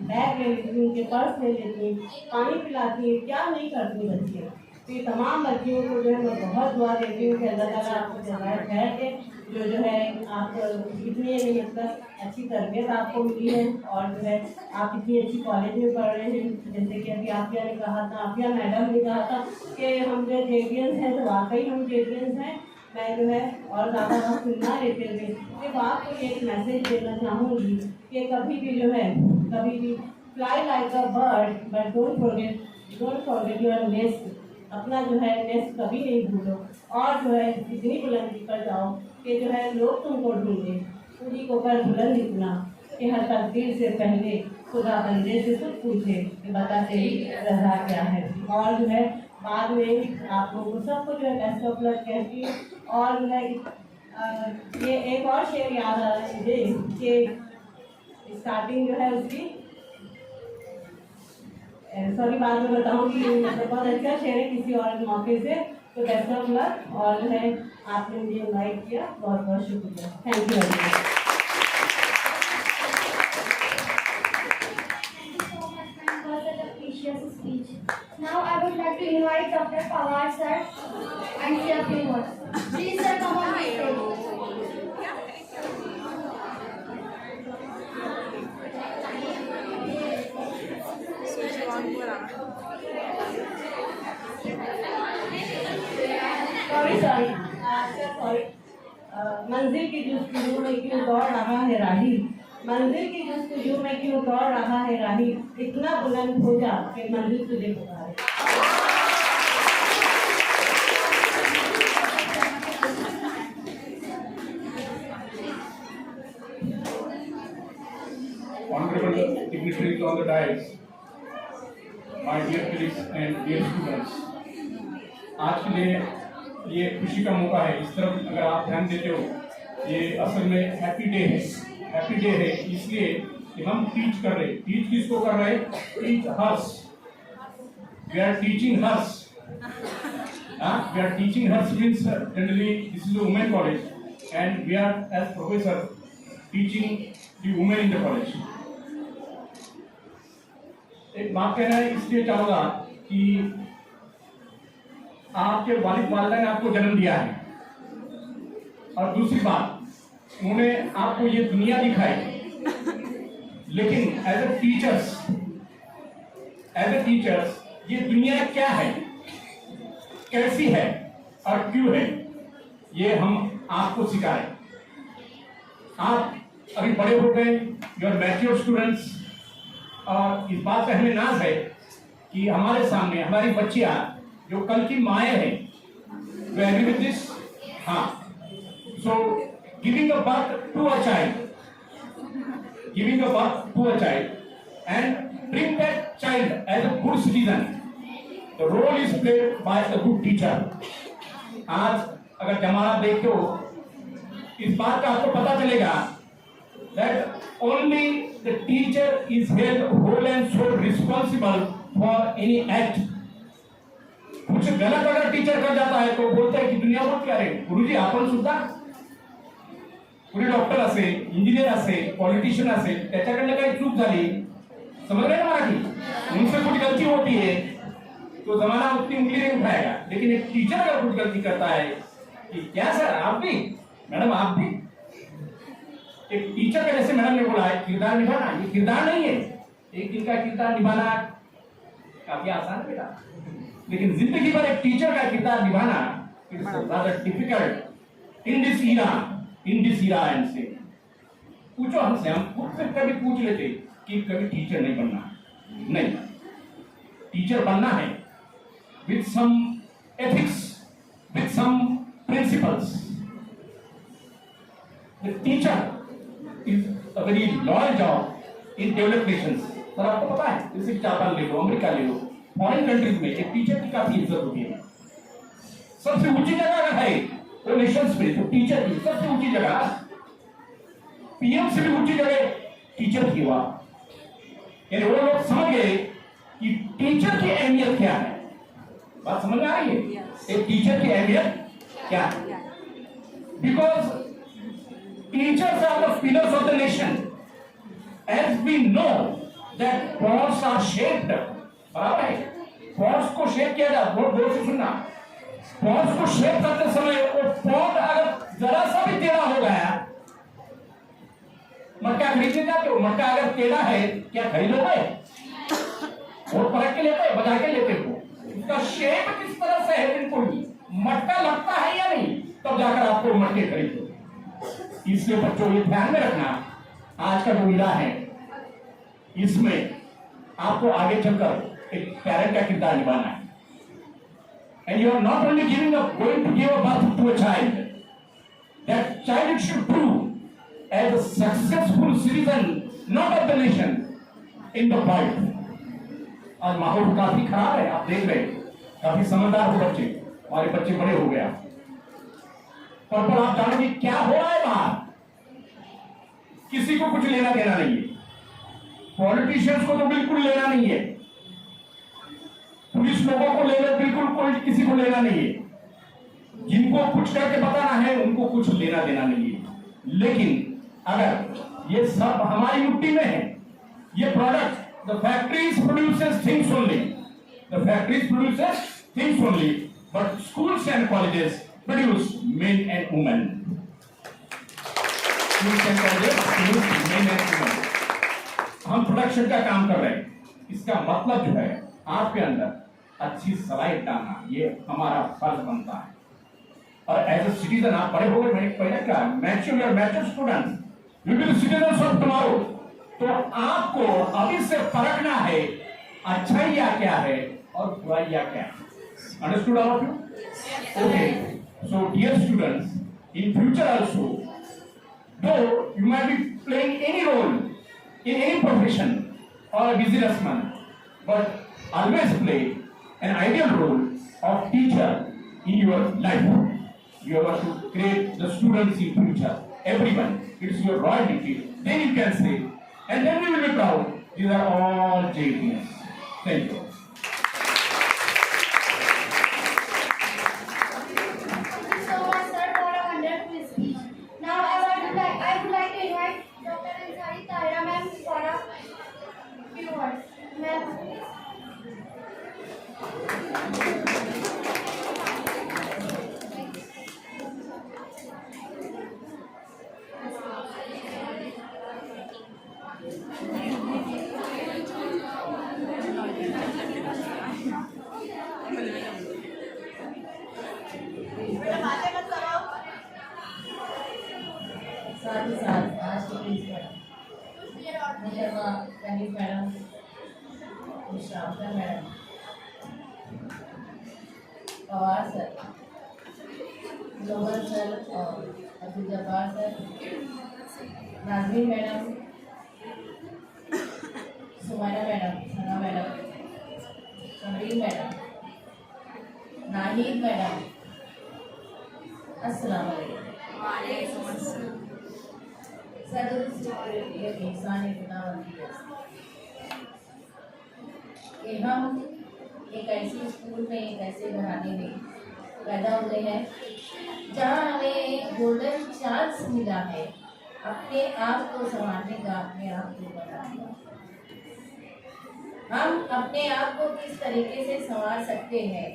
बैग ले लेती हैं, उनके पर्स ले लेती हैं, पानी पिलाती हैं, क्या नहीं करती बच्चियाँ। तो ये तमाम बच्चियों को जो है मैं बहुत दुआ देती हूँ कि अल्लाह ताला आपको जज़ाए खैर दे, जो है आप इतनी मतलब अच्छी तरबियत आपको मिली है और जो है आप इतनी अच्छी कॉलेज में पढ़ रहे हैं। जैसे कि अभी आफिया ने कहा था, आफिया मैडम ने कहा था कि हम जो जेबियंस हैं, तो वाकई हम जेबियंस हैं। मैं जो है और ज़्यादा वक्त ना लेते हुए सिर्फ आपको एक मैसेज देना चाहूँगी कि कभी भी जो है कभी भी fly like a bird but don't forget your nest. अपना जो है नेस्ट कभी नहीं भूलो और जो है इतनी बुलंदी पर जाओ कि जो है लोग तुमको ढूंढे। पूरी को कर बुलंद इतना कि हर तकदीर से पहले खुदा बंदे से खुद पूछे कि बता तेरी रजा क्या है। और जो है बाद में आप लोगों सबको जो है बेस्ट ऑफ लक कहती हूँ। और जो है ये एक और शेर याद आ रहा है मुझे कि स्टार्टिंग जो है उसकी सॉरी बाद में बताऊंगी, मतलब बहुत अच्छा शेर है किसी और मौके से। तो बेस्ट ऑफ लक और जो है आपने मुझे इनवाइट किया, बहुत बहुत शुक्रिया। Thank you very much. Speech. Now I would like to invite Dr. Pawar sir and say a few words. Please sir, come on the stage. Sorry मंजिल की जुस्तजू में क्यों दौड़ रहा है राही, मंजिल की जुस्तजू में क्यों दौड़ रहा है राही, इतना बुलंद हो जा कि मंजिल तुझे पुकारे। Honorable dignitaries on the dais, my dear colleagues and dear students, आज के लिए ये खुशी का मौका है। इस तरफ अगर आप ध्यान देते हो, ये असल में हैप्पी डे है। हैप्पी डे है इसलिए कि हम टीच कर रहे। टीच किसको कर रहे? Teach hers. We are teaching hers. We are teaching hers means generally this is a women college and we are as professor teaching the women in the college. एक बात कहना है इसलिए चाहूंगा कि आपके वालिद ने आपको जन्म दिया है और दूसरी बात उन्होंने आपको ये दुनिया दिखाई, लेकिन एज ए टीचर्स ये दुनिया क्या है, कैसी है और क्यों है, ये हम आपको सिखाएं। आप अभी बड़े हो गए, यू आर मैच्योर स्टूडेंट्स और इस बात पे हमें नाज है कि हमारे सामने हमारी बच्चियां जो कल की माएँ हैं, वे एग्री विद दिस? हाँ। So giving a birth to a child and bring that child as a good citizen, the role is played by a good teacher. आज अगर जमाना देखते हो, इस बात का आपको पता चलेगा that only the teacher is held whole and sole responsible for any act. कुछ गलत अगर टीचर कर जाता है तो बोलते हैं कि दुनिया बोलते अरे गुरुजी आपण सुद्धा, पुढे डॉक्टर असेल, इंजिनियर असेल, पॉलिटिशियन असेल, त्याच्याकडनं काही चूक झाली, समझ रहे हैं मराठी, उनसे कुछ गलती होती है तो जमाना उतनी उंगली नहीं उठाएगा। लेकिन एक टीचर अगर कुछ गलती करता है कि क्या सर आप भी, मैडम आप भी, एक टीचर का जैसे मैडम ने बोला है किरदार निभाना, ये किरदार नहीं है। एक दिन का किरदार निभाना काफी आसान है बेटा, लेकिन जिंदगी भर एक टीचर का किरदार निभाना it's rather difficult in this era and से। पूछो हमसे, हम खुद से कभी पूछ लेते कि कभी टीचर नहीं बनना, नहीं, टीचर बनना है with some ethics, with some principles. The teacher is a very loyal job in developed nations. Sir आपको पता है, जैसे जापान ले लो, अमेरिका ले लो, फॉरेन कंट्रीज में एक टीचर की काफी इज्जत होती है। सबसे ऊंची जगह अगर है वो नेशंस में, तो टीचर की सबसे ऊंची जगह, पीएम से भी ऊंची जगह टीचर की हुआ। यानी वो लोग समझ गए कि टीचर की अहमियत क्या है। बात समझ में आ रही है? एक टीचर की अहमियत क्या है? Because teachers are the pillars of the nation, as we know that pots are shaped, बराबर है? पॉट्स को शेप किया जाता है, बहुत से सुनना, पॉट्स को शेप करते समय वो पॉट अगर जरा सा भी टेढ़ा हो गया, मटका खरीदने जाते हो, मटका अगर टेढ़ा है क्या खरीदोगे? वो परख के लेते हो, बजा के लेते हो, उसका शेप किस तरह से है, बिल्कुल मटका लगता है या नहीं, तब जाकर आपको मटके खरीदो। इसलिए बच्चों ये ध्यान में रखना, आज का जो इरा है इसमें आपको आगे चलकर एक पेरेंट का किरदार निभाना है। And you are not only giving up, going to give a birth to a child, that child should prove as a successful citizen not of the nation in the world। आज माहौल काफी खराब है, आप देख रहे हैं, काफी समझदार हो बच्चे, हमारे बच्चे बड़े हो गया, पर आप जानोगे क्या हो रहा है बाहर, किसी को कुछ लेना देना नहीं है, पॉलिटिशियंस को तो बिल्कुल लेना नहीं है, पुलिस लोगों को ले लो, बिल्कुल कोई किसी को लेना नहीं है, जिनको कुछ करके बताना है उनको कुछ लेना देना नहीं है। लेकिन अगर ये सब हमारी मिट्टी में है, ये product, the factories produces things only, the factories produces things only, but schools and colleges produce main and women. Schools and colleges produce main and women. हम प्रोडक्शन का काम कर रहे हैं, इसका मतलब जो है आपके अंदर अच्छी सलाहियत डालना, ये हमारा फर्ज बनता है। और एज ए सिटीजन आप बड़े हो गए, मैंने पहले कहा, mature student will be the citizens of tomorrow. तो आपको अभी से परखना है अच्छाइयां क्या है और बुराइयां क्या है। Understood all of you? Okay, so dear students, in future also, though you might be playing any role in any profession or a businessman, but always play an ideal role of teacher in your life. You have to create the students in future. Everyone, it's your royal duty. Then you can say, and then we will be proud. These are all JPS. Thank you. Thank you so much, sir, for a wonderful speech. Now I would like to invite Dr. Ansari Tahira ma'am for a few words. Ma'am, please. साथ ही साथ आज के principal मुहतरमा Rahif madam, Shravan madam, Pawar sir, ग्लोबल sir और Abdul Jabbar sir, Nazmeen madam, Sumaina madam, Sana madam, Shabir madam, Nahid madam, अस्सलाम वालेकुम। कि हम एक ऐसे स्कूल में, एक ऐसे घराने में पैदा हुए हैं जहाँ हमें गोल्डन चांस मिला है अपने आप को संभालने का, अपने आप को बनाने का। हम अपने आप को किस तरीके से संवार सकते हैं,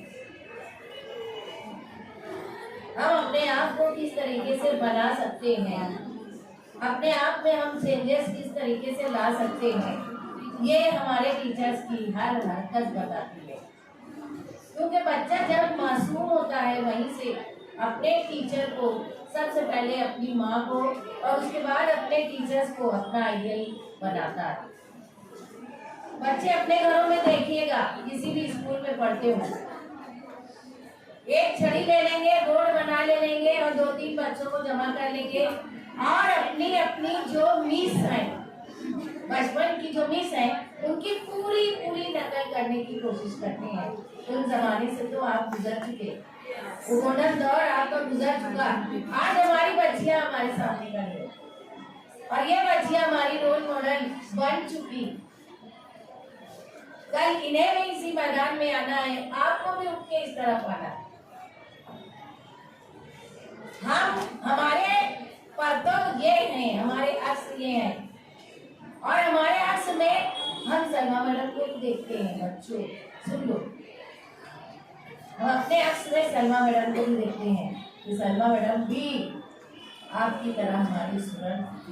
हम अपने आप को किस तरीके से बना सकते हैं, अपने आप में हम चेंजेस किस तरीके से ला सकते हैं, ये हमारे टीचर्स की हर हरकत बताती है। क्योंकि बच्चा जब मासूम होता है वहीं से अपने टीचर को, सबसे पहले अपनी माँ को और उसके बाद अपने टीचर्स को अपना आइडियल बनाता है। बच्चे अपने घरों में देखिएगा, किसी भी स्कूल में पढ़ते हो, एक छड़ी ले लेंगे, बोर्ड बना ले लेंगे और 2-3 बच्चों को जमा कर लेंगे और अपनी अपनी जो मिस है, बचपन की जो मिस है, उनकी पूरी नकल करने की कोशिश करते हैं। उन जमाने से तो आप गुजर चुके, वो मॉडर्न दौर आपका गुजर चुका। आज हमारी बच्चियां हमारे सामने खड़ी है और ये बच्चियां हमारी रोल मॉडल बन चुकी। कल इन्हें भी इसी मैदान में आना है, आपको भी उठ के इस तरफ आना है। हमारे पद ये हैं, हमारे अक्ष ये हैं, और हमारे अक्ष में हम सलमा मैडम को देखते हैं। बच्चों सुन लो, हम अपने अक्ष में सलमा मैडम को भी देखते हैं कि सलमा मैडम भी आपकी तरह हमारी स्टूडेंट थी।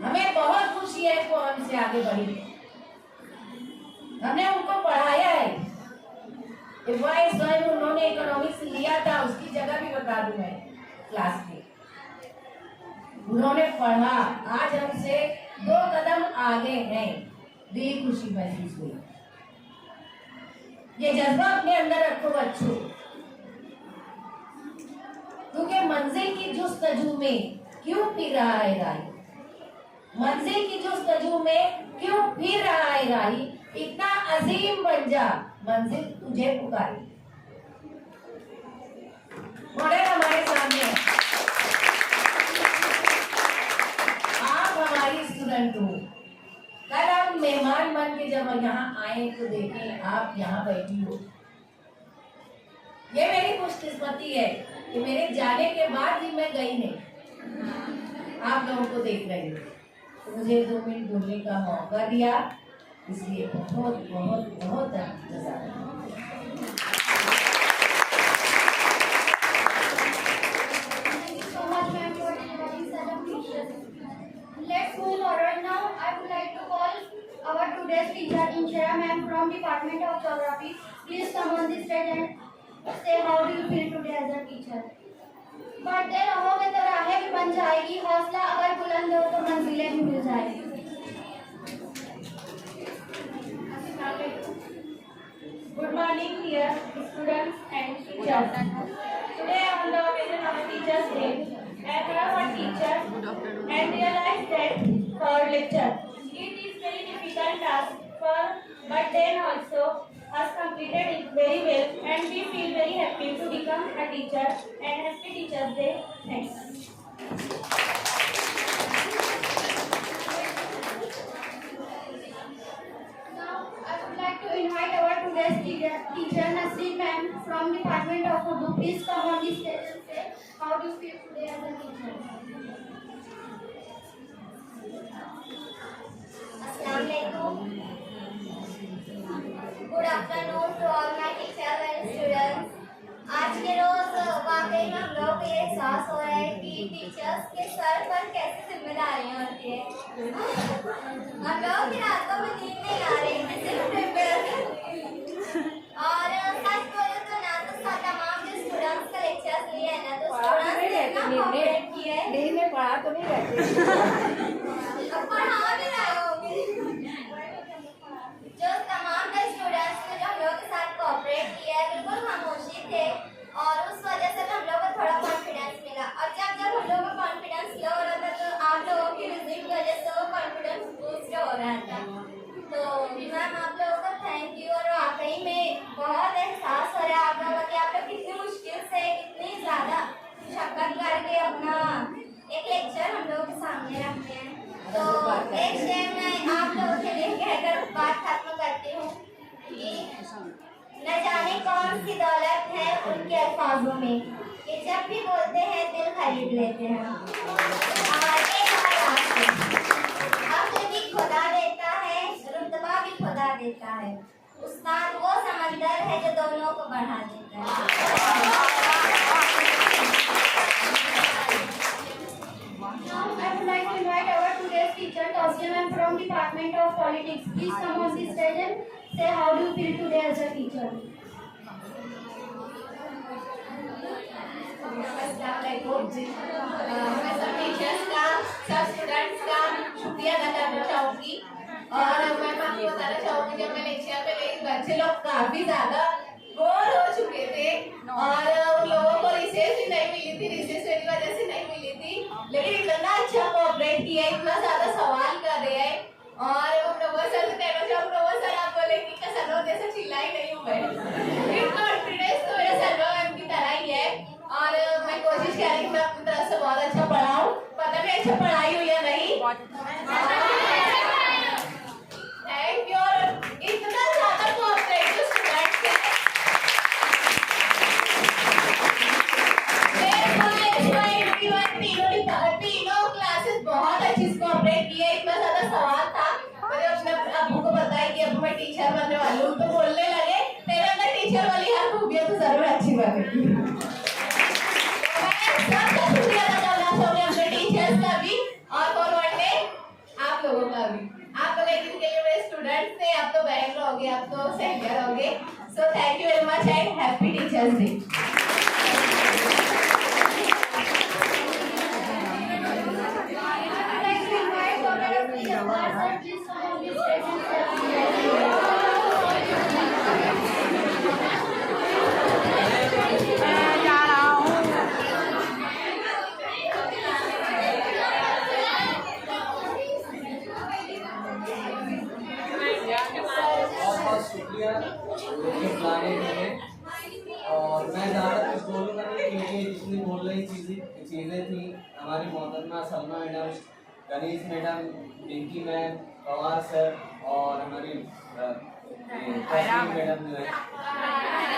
हमें बहुत खुशी है वो हमसे आगे बढ़ी, हमने उनको पढ़ाया है। स्वयं उन्होंने इकोनॉमिक्स लिया था, उसकी जगह भी बता दूं मैं क्लास में। उन्होंने पढ़ा, आज हमसे 2 कदम आगे हैं, दिली खुशी महसूस हुई। ये जज्बा अपने अंदर रखो बच्चों, क्योंकि मंजिल की जुस्तजू में क्यों फिर रहा है राही, मंजिल की जुस्तजू में क्यों फिर रहा है राही, इतना अजीम बन जा, मंजिल तुझे पुकारी। मॉडल हमारे सामने है, आप हमारी स्टूडेंट हो। कल आप मेहमान बन के जब यहाँ आए तो देखें आप यहाँ बैठी हो। ये मेरी खुशकिस्मती है कि मेरे जाने के बाद भी मैं गई नहीं, आप लोगों को देख रही हूँ, तो मुझे 2 मिनट बोलने का मौका दिया, इसलिए बहुत बहुत बहुत धन्यवाद। So much, ma'am, for delivering such a precious. Let's move forward now. I would like to call our today's teacher, Inshira ma'am from Department of Geography. Please come on the stage and say how do you feel today as a teacher. बढ़ते रहोगे तो राहें भी बन जाएगी, हौसला अगर बुलंद हो तो मंजिलें भी मिल जाएगी। Good morning, dear students and teachers. Today on the occasion of Teachers' Day, I have a teacher and realized that for lecture. It is very difficult task but then also has completed it very well, and we feel very happy to become a teacher, and happy Teachers' Day. Thanks. Now I would like to invite our today's teacher Nasreen ma'am from Department of Urdu. Please come on the stage and say how do you feel today as a teacher. Assalamualaikum. Good afternoon to all my teachers and students. आज के रोज वाकई में हम लोग को ये एहसास हो रहा है कि टीचर्स के सर पर कैसी जिम्मेदारियां होती है। हम लोग की रातों में नींद नहीं आ रही है, सिर्फ प्रिपेयर है। और सच बोले तो ना तो तमाम जो स्टूडेंट्स का लेक्चर्स लिए है ना, तो स्टूडेंट्स ने इतना कोऑपरेट किया है। दिन में पढ़ा तो नहीं रहते, अब पढ़ा भी रहे होंगे। जो तमाम के स्टूडेंट्स ने जो हम लोग के साथ कोऑपरेट किया है, बिल्कुल खामोशी थे, और उस वजह से हम लोग को थोड़ा कॉन्फिडेंस मिला। और जब जब हम लोग का कॉन्फिडेंस लो हो रहा था, तो आप लोगों की विजिट की वजह से वो कॉन्फिडेंस बूस्ट हो रहा था। तो मैम आप लोगों का थैंक यू। और वाकई में बहुत एहसास हो रहा है आप लोगों की, आप लोग कितनी मुश्किल से कितनी ज़्यादा शक्कत करके अपना एक लेक्चर हम लोगों के सामने रखते हैं। तो एक शेर मैं आप लोगों के लिए कहकर बात खत्म करती हूँ कि न जाने कौन सी दौलत है उनके अल्फाजों में, कि जब भी बोलते हैं दिल खरीद लेते हैं। अक्ल भी खुदा देता है, रुतबा भी खुदा देता है, उस्ताद वो समंदर है जो दोनों को बढ़ा देता है। Now I would like to invite our today's teacher Tausia ma'am from Department of Politics. Please come on the stage and say how do you feel today as a teacher. मैं सब टीचर्स का, सब students का शुक्रिया अदा करना चाहूँगी। और मैं आपको बताना चाहूँगी, जब मैं लेक्चर पे गई बच्चे लोग काफ़ी ज़्यादा बोर हो चुके थे, और उन लोगों को रिसेस भी नहीं मिली थी, रिसेस मेरी वजह से नहीं मिली थी, लेकिन इतना अच्छा कोऑपरेट किया, इतना ज़्यादा सवाल कर रहे हैं। और वो प्रोफेसर से कहना चाहूँ, प्रोफेसर आप बोले कि कसरों जैसे चिल्लाई नहीं हूँ मैं, कॉन्फिडेंस तो मेरा सलमा मैम की तरह ही है। और मैं कोशिश कर रही हूँ मैं अपनी तरफ से बहुत अच्छा पढ़ाऊँ, पता नहीं अच्छा पढ़ाई हुई या नहीं। थैंक टीचर बनने वाली हूँ, तो बोलने लगे तेरे अंदर टीचर वाली हर खूबियाँ तो जरूर अच्छी बनेगी। मैं सबका शुक्रिया अदा करना चाहूँगी अपने टीचर्स का भी और फॉर वन डे आप लोगों का भी। आप लोग एक दिन के लिए मेरे स्टूडेंट्स थे, अब तो बहन रहोगे, अब तो सहेलियाँ रहोगे। सो thank you very much and happy teachers day. I'd like to invite Dr. Asli Jabbar sir, please come on the stage and celebrate. बहुत बहुत शुक्रिया मुझे बुलाने के लिए। और मैं ज़्यादा कुछ बोलूँगा नहीं क्योंकि जितनी बोल रही चीज़ें थी हमारी मोहतरमा Salma madam, Ganesh madam, Pinky ma'am, Pawar sir और हमारी तस्लीम मैडम जो है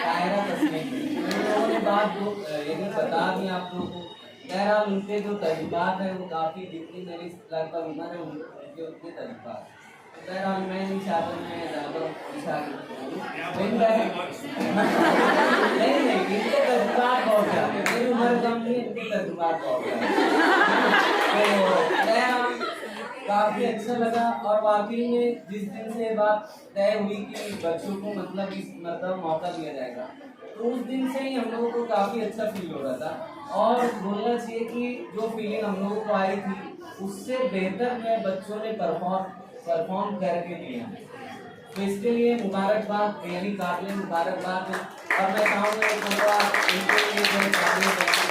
कायरा तस्लीम, इन लोगों ने बात यही बता दी आप लोगों को। बहरहाल उनके जो तजुर्बात है वो काफ़ी जितनी मेरी लगभग उम्र है उनके उतने तजुर्बात। बहरहाल मैं नहीं चाहता मैं ज़्यादा नहीं इनके तजुर्बात बहुत ज़्यादा, मेरी उम्र कम नहीं, इनके तजुर्बात बहुत ज़्यादा। तो बहरहाल काफ़ी अच्छा लगा और वाकई में जिस दिन से बात तय हुई कि बच्चों को मतलब इस मतलब मौका दिया जाएगा, तो उस दिन से ही हम लोगों को काफ़ी अच्छा फील हो रहा था। और बोलना चाहिए कि जो फीलिंग हम लोगों को आई थी उससे बेहतर में बच्चों ने परफॉर्म करके दिया। तो इसके लिए मुबारकबाद, यानी काबिल मुबारकबाद है। और मैं चाहूँगा इनके लिए जो काबिल बहुत अच्छे।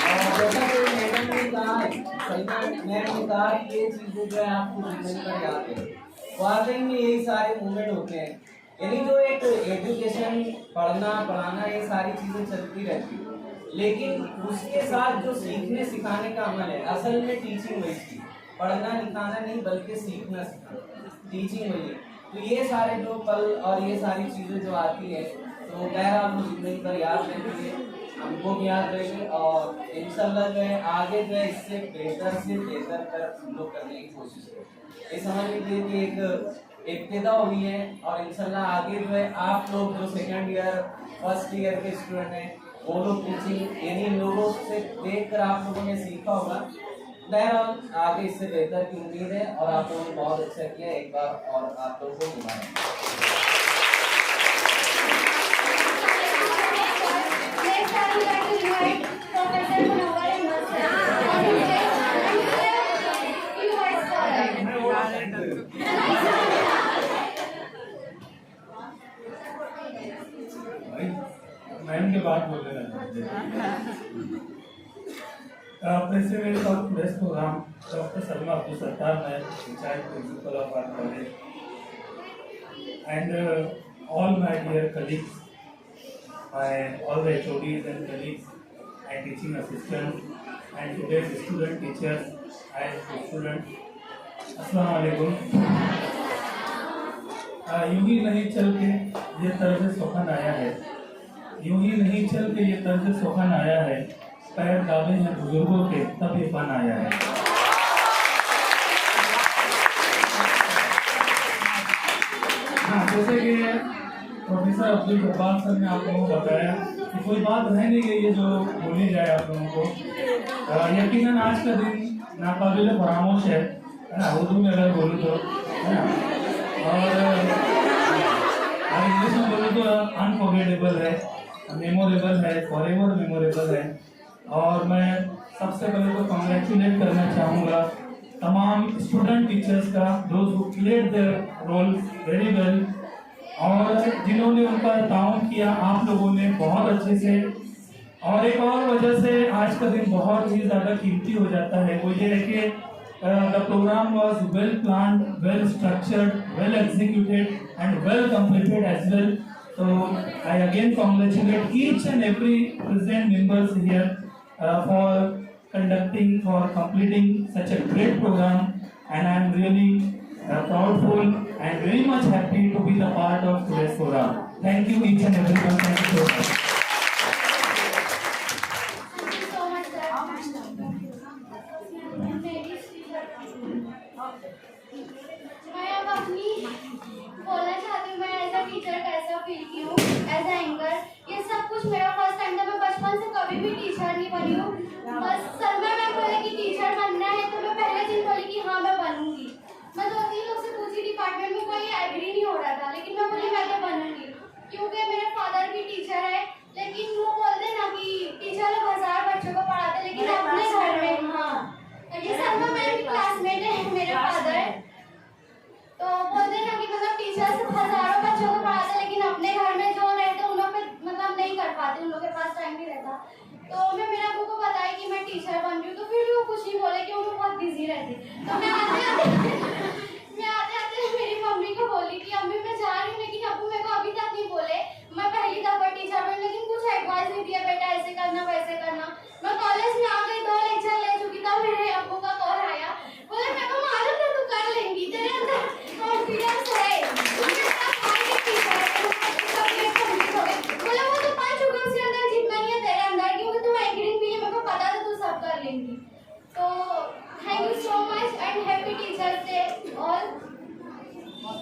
और जैसा कि मैडम ने कहा, सलमा मैडम ने कहा कि ये चीज़ें जो है आपको जिंदगी भर याद है। वाकई में यही सारे मूवमेंट होते हैं, यानी जो एक एजुकेशन पढ़ाना ये सारी चीज़ें चलती रहती है, लेकिन उसके साथ जो सीखने सिखाने का अमल है, असल में टीचिंग वही थी, पढ़ना लिखाना नहीं बल्कि सीखना सिखाना, टीचिंग वही है। तो ये सारे जो पल और ये सारी चीज़ें जो आती है तो बहरहाल वो जिंदगी पर याद रहती है, हमको भी याद रहेगी। और इंशाल्लाह जो है आगे जो है इससे बेहतर से बेहतर कर हम लोग करने की कोशिश करें। ये समझ लीजिए कि एक इब्तिदा हुई है और इंशाल्लाह आगे जो है आप लोग जो सेकंड ईयर फर्स्ट ईयर के स्टूडेंट हैं वो लोग टीचिंग यानी इन लोगों से देख कर आप लोगों ने सीखा होगा। बहरहाल आगे इससे बेहतर की उम्मीद है और आप लोगों ने बहुत अच्छा किया। एक बार और आप लोगों को मुबारक। Next, I would like to invite Professor Munawwar Ahmad sir on the stage and say few words for us. Ma'am के बाद बोलने लगा। President of today's program, Dr. Salma Abdul Sattar, Child Principal of our college, and all my dear colleagues, all the HODs and colleagues and teaching assistants, and today's student teachers and students, अस्सलाम वालेकुम। यूं ही नहीं चल के ये तर्ज सुखन आया है, यूं ही नहीं चल के ये तर्ज सुखन आया है, पैर दावे हैं बुजुर्गों के तब ये फन आया है। हाँ, जैसे कि प्रोफेसर अब्दुल जब्बार सर ने आप लोगों को बताया कि कोई बात रह नहीं गई है जो बोली जाए आप लोगों को। यकीनन आज का दिन नाकाबिल फरामोश है ना, उर्दू में अगर बोलूँ तो, है ना, और इंग्लिश में बोलूँ तो अनफॉरगेटेबल है, मेमोरेबल है, फॉरएवर मेमोरेबल है। और मैं सबसे पहले तो कॉन्ग्रेचुलेट करना चाहूँगा तमाम स्टूडेंट टीचर्स का, those who played their role very well, और जिन्होंने उनका ताउन किया आप लोगों ने बहुत अच्छे से। और एक और वजह से आज का दिन बहुत ही ज़्यादा कीमती हो जाता है, वो ये है कि the program was well plan, well structured, well executed and well completed as well. So I again congratulate each and every present members here for conducting, for completing such a great program, and I am really proudful and very much happy to be the part of today's program. Thank you each and everyone. Thank you so much. Thank you so much, sir. Ladies, please welcome. मैं अब अपनी बोलना चाहती हूँ मैं as a teacher कैसा feel की हूँ, एज अ एंकर। ये सब कुछ मेरा फर्स्ट टाइम था। मैं बचपन से कभी भी टीचर नहीं बनी हूँ। बस सलमा मैम बोले कि टीचर बनना है तो मैं पहले दिन बोली कि हाँ मैं बनूंगी। मैं 2-3 लोग से पूछी डिपार्टमेंट में, कोई एग्री नहीं हो रहा था, लेकिन मैं बोली मैं तो बनूंगी क्योंकि मेरे फादर भी टीचर है। लेकिन वो बोलते ना कि टीचर लोग 1000 बच्चों को पढ़ाते लेकिन अपने घर में, हाँ ये सलमा मैम की क्लासमेट है मेरे फादर, तो बोलते ना कि मतलब टीचर सिर्फ हजारों बच्चों को पढ़ाते लेकिन अपने घर में जो रहते उन लोग पे मतलब नहीं कर पाते, उन लोग के पास टाइम नहीं रहता। तो मैं मेरे अबू को बताई कि मैं टीचर बन रही हूँ, तो फिर भी वो कुछ नहीं बोले कि वो बहुत बिजी रहती। तो मैं आते आते मेरी मम्मी को बोली कि अम्मी मैं जा रही हूँ, लेकिन अबू मेरे को अभी तक नहीं बोले मैं पहली दफा टीचर बनी, लेकिन कुछ एडवाइस नहीं दिया बेटा ऐसे करना वैसे करना। मैं कॉलेज में आ गई, 2 लेक्चर ले चुकी, तब मेरे अबू का कॉल आया, बोले मेरे को मालूम है तू कर लेंगी, तेरे अंदर कॉन्फिडेंस है, बोले वो तो 5 हुक्म से अंदर जितना नहीं है तेरे अंदर, क्योंकि तू एंकरिंग भी है, मेरे को पता था तू सब कर लेंगी। तो thank you so much and happy teachers day all.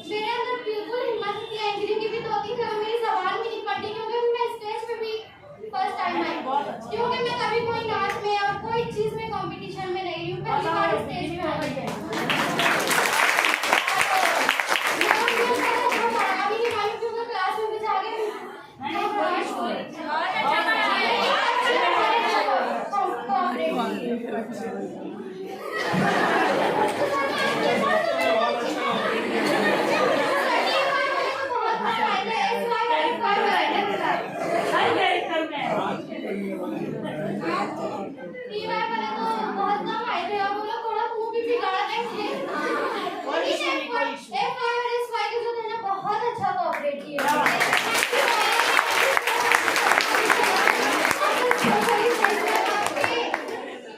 मेरे अंदर बिल्कुल हिम्मत थी, एंकरिंग की भी 2-3 जगह मेरी जबान भी नहीं पड़ती, क्योंकि मैं स्टेज पे भी फर्स्ट टाइम आई, क्योंकि मैं कभी कोई नाच में या कोई चीज में कंपटीशन में नहीं रही हूँ, पहली बार स्टेज पे आई है। क्लास में भी जाके बहुत अच्छा कोऑपरेट किया।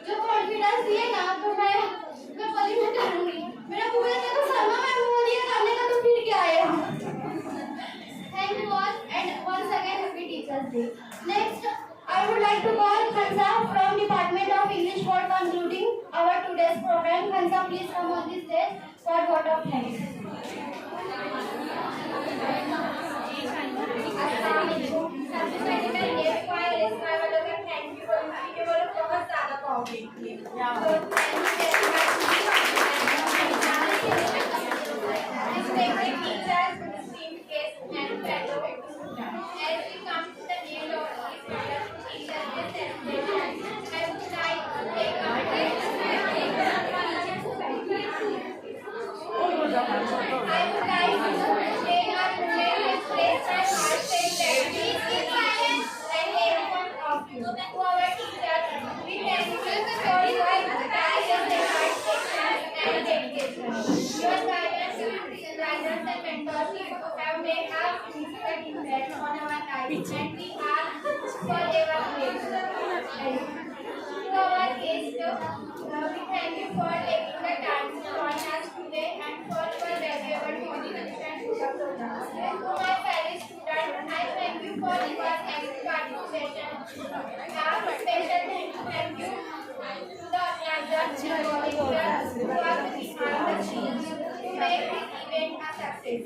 जो कॉन्फिडेंस दिए ना तो मैं बोली मैं करूंगी। मेरा पूरा तो सलमा मैम बोल दिया करने का, तो फिर क्या है। Thank you all and once again happy teachers day. Next I would like to call Khansa from Department of English for concluding our today's program. Khansa, please come on this stage for vote of thanks. सबसे पहले मैं ये require वालों का thank you बोलूँगी कि वो लोग बहुत ज़्यादा कोऑपरेट किए। Respected teachers, esteemed guests and fellow students, as we come to the end of this wonderful Teacher Day celebration, I would like to take a moment to thank express my heartfelt gratitude and every one of you. To our teachers, we thank you for your tireless efforts and dedication. Your guidance, guidance and mentorship have made a significant impact on our lives, and we are forever grateful. To our guests, we thank you for taking the time to join us today and for your valuable contribution to the program. To my fellow students, I thank you for your active participation. A special thank you to the organizers and volunteers who are behind the scenes to make this event a success.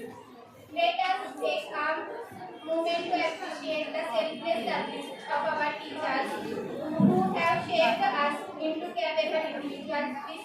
Let us take a moment to appreciate the selfless service of our teachers who have shaped us into capable individuals. We